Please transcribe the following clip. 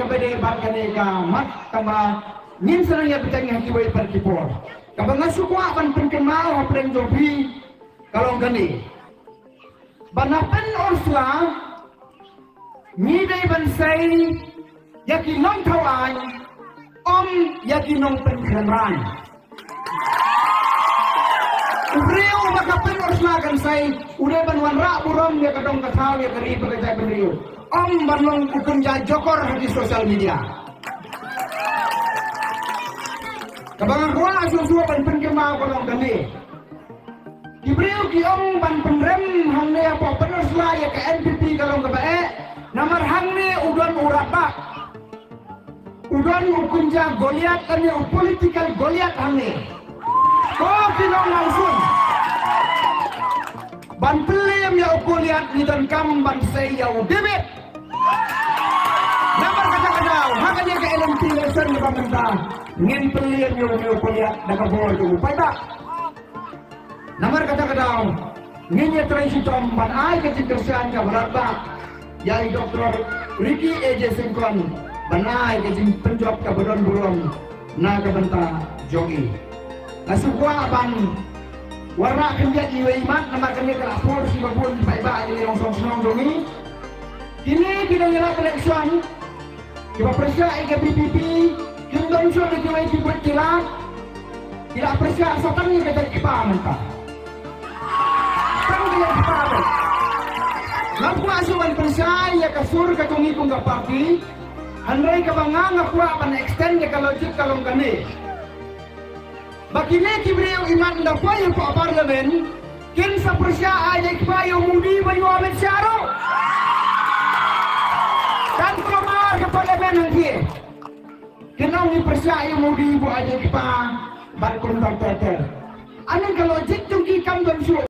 bede bakane ka mat kama nin sarang ya bitang haki wai par kipor kabanga sukwa ban penkenal apreng jobi kalong gani banapen orsla ni dai ban sai yaki nong thawai om yaki nong penkenran Uriu makapen orsla kan sai udah ban wanra burom ya kadong kathau ya kari pakai beriu om banong ukun ja jokor di sosial media kabangan kuah susu ban penkemau kolong gani Ibriu ki om ban penrem hangne apa penerus lah ya ke NPP kalong ke bae namar hangne udon urapa udon ukunja Goliat kami political Goliat hangne kau pinong langsung ban pelim ya Goliat ni dan kam ban sei ya udebet namar kata-kata hakanya ke LMT lesson di pemerintah ngin pelim ya Goliat daga bor tu upay tak Namar kata-kata nginya traisi tromban ay kecil-kecilan ka berapa yai Dr. Ricky A.J. Singkon banay kecil penjawab ka buron-buron na kabenta jogi nasukwa bang warna kendiat iwaimat namar kendiat kelapor si babun baiba ini yang song-song jogi kini kita nyelak eleksyon kita persia ika PPP kindong syo di kiwai kibut kilat tidak persia asatan kita kipa mentah Ngaku asuhan persaya kasur katungi kong parti, handai kabanga ngaku akan extend ke logik kalong kani. Bakine kibriu iman nda payo po parlemen, kin sa persya aja payo mudi bayu amet syaro. Dan kelomar ke parlemen nanti. Kenong ni persya mudi bu aja pa barkon teter. Anong kalojik tungki kam dan